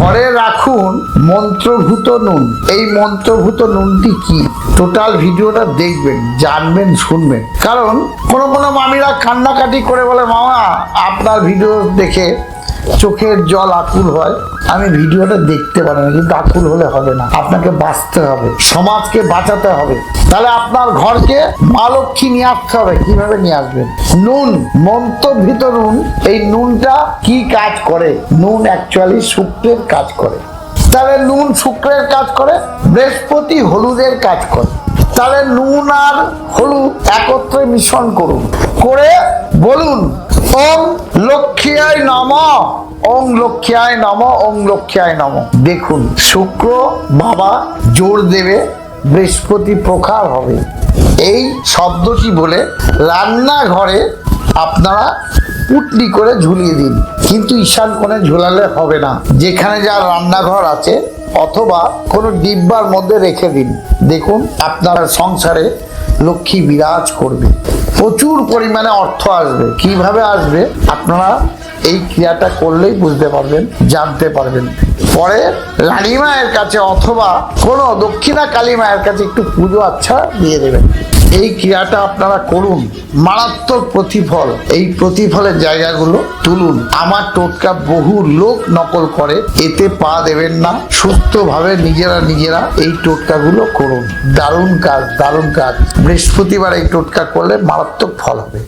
ঘরে রাখুন মন্ত্রভূত নুন। এই মন্ত্রভূত নুনটি কি, টোটাল ভিডিওটা দেখবেন, জানবেন, শুনবেন। কারণ কোনো কোনো মামিরা কান্নাকাটি করে বলে, মামা আপনার ভিডিও দেখে চোখের জল আকুল হয়, আমি ভিডিওটা দেখতে পারি না। কিন্তু আকুল হলে হবে না, আপনাকে বাঁচতে হবে, সমাজকে বাঁচাতে হবে। তাহলে আপনার ঘরকে মা লক্ষ্মী নিয়ে আসতে হবে। কিভাবে নিয়ে আসবেন? নুন, মন্ত্রভূত নুন। এই নুনটা কি কাজ করে? নুন অ্যাকচুয়ালি শুক্রের কাজ করে। তাহলে নুন শুক্রের কাজ করে, বৃহস্পতি হলুদের কাজ করে। তাহলে নুন আর হলুদ একত্রে মিশ্রণ করুন, করে বলুন ওম লক্ষ্মীয়ায় নমঃ, ওম লক্ষ্মীয়ায় নমঃ, ওম লক্ষ্মীয়ায় নমঃ। দেখুন শুক্র বাবা জোর দেবে, বৃহস্পতি প্রখর হবে। এই শব্দটি বলে রান্নাঘরে আপনারা পুটলি করে ঝুলিয়ে দিন। কিন্তু ঈশান কোণে ঝুলালে হবে না, যেখানে যা রান্নাঘর আছে অথবা কোনো ডিব্বার মধ্যে রেখে দিন। দেখুন আপনার সংসারে লক্ষ্মী বিরাজ করবে, প্রচুর পরিমাণে অর্থ আসবে। কিভাবে আসবে আপনারা এই ক্রিয়াটা করলেই বুঝতে পারবেন, জানতে পারবেন। পরে রানী মায়ের কাছে অথবা কোনো দক্ষিণা কালী মায়ের কাছে একটু পুজো আচ্ছা দিয়ে দেবেন। এই ক্রিয়াটা আপনারা করুন, মারাত্মক প্রতিফল। এই প্রতিফলের জায়গাগুলো তুলুন। আমার টোটকা বহু লোক নকল করে, এতে পা দেবেন না। সুস্থভাবে নিজেরা এই টোটকাগুলো করুন। দারুণ কাজ, দারুণ কাজ। বৃহস্পতিবার এই টোটকা করলে মারাত্মক ফল হবে।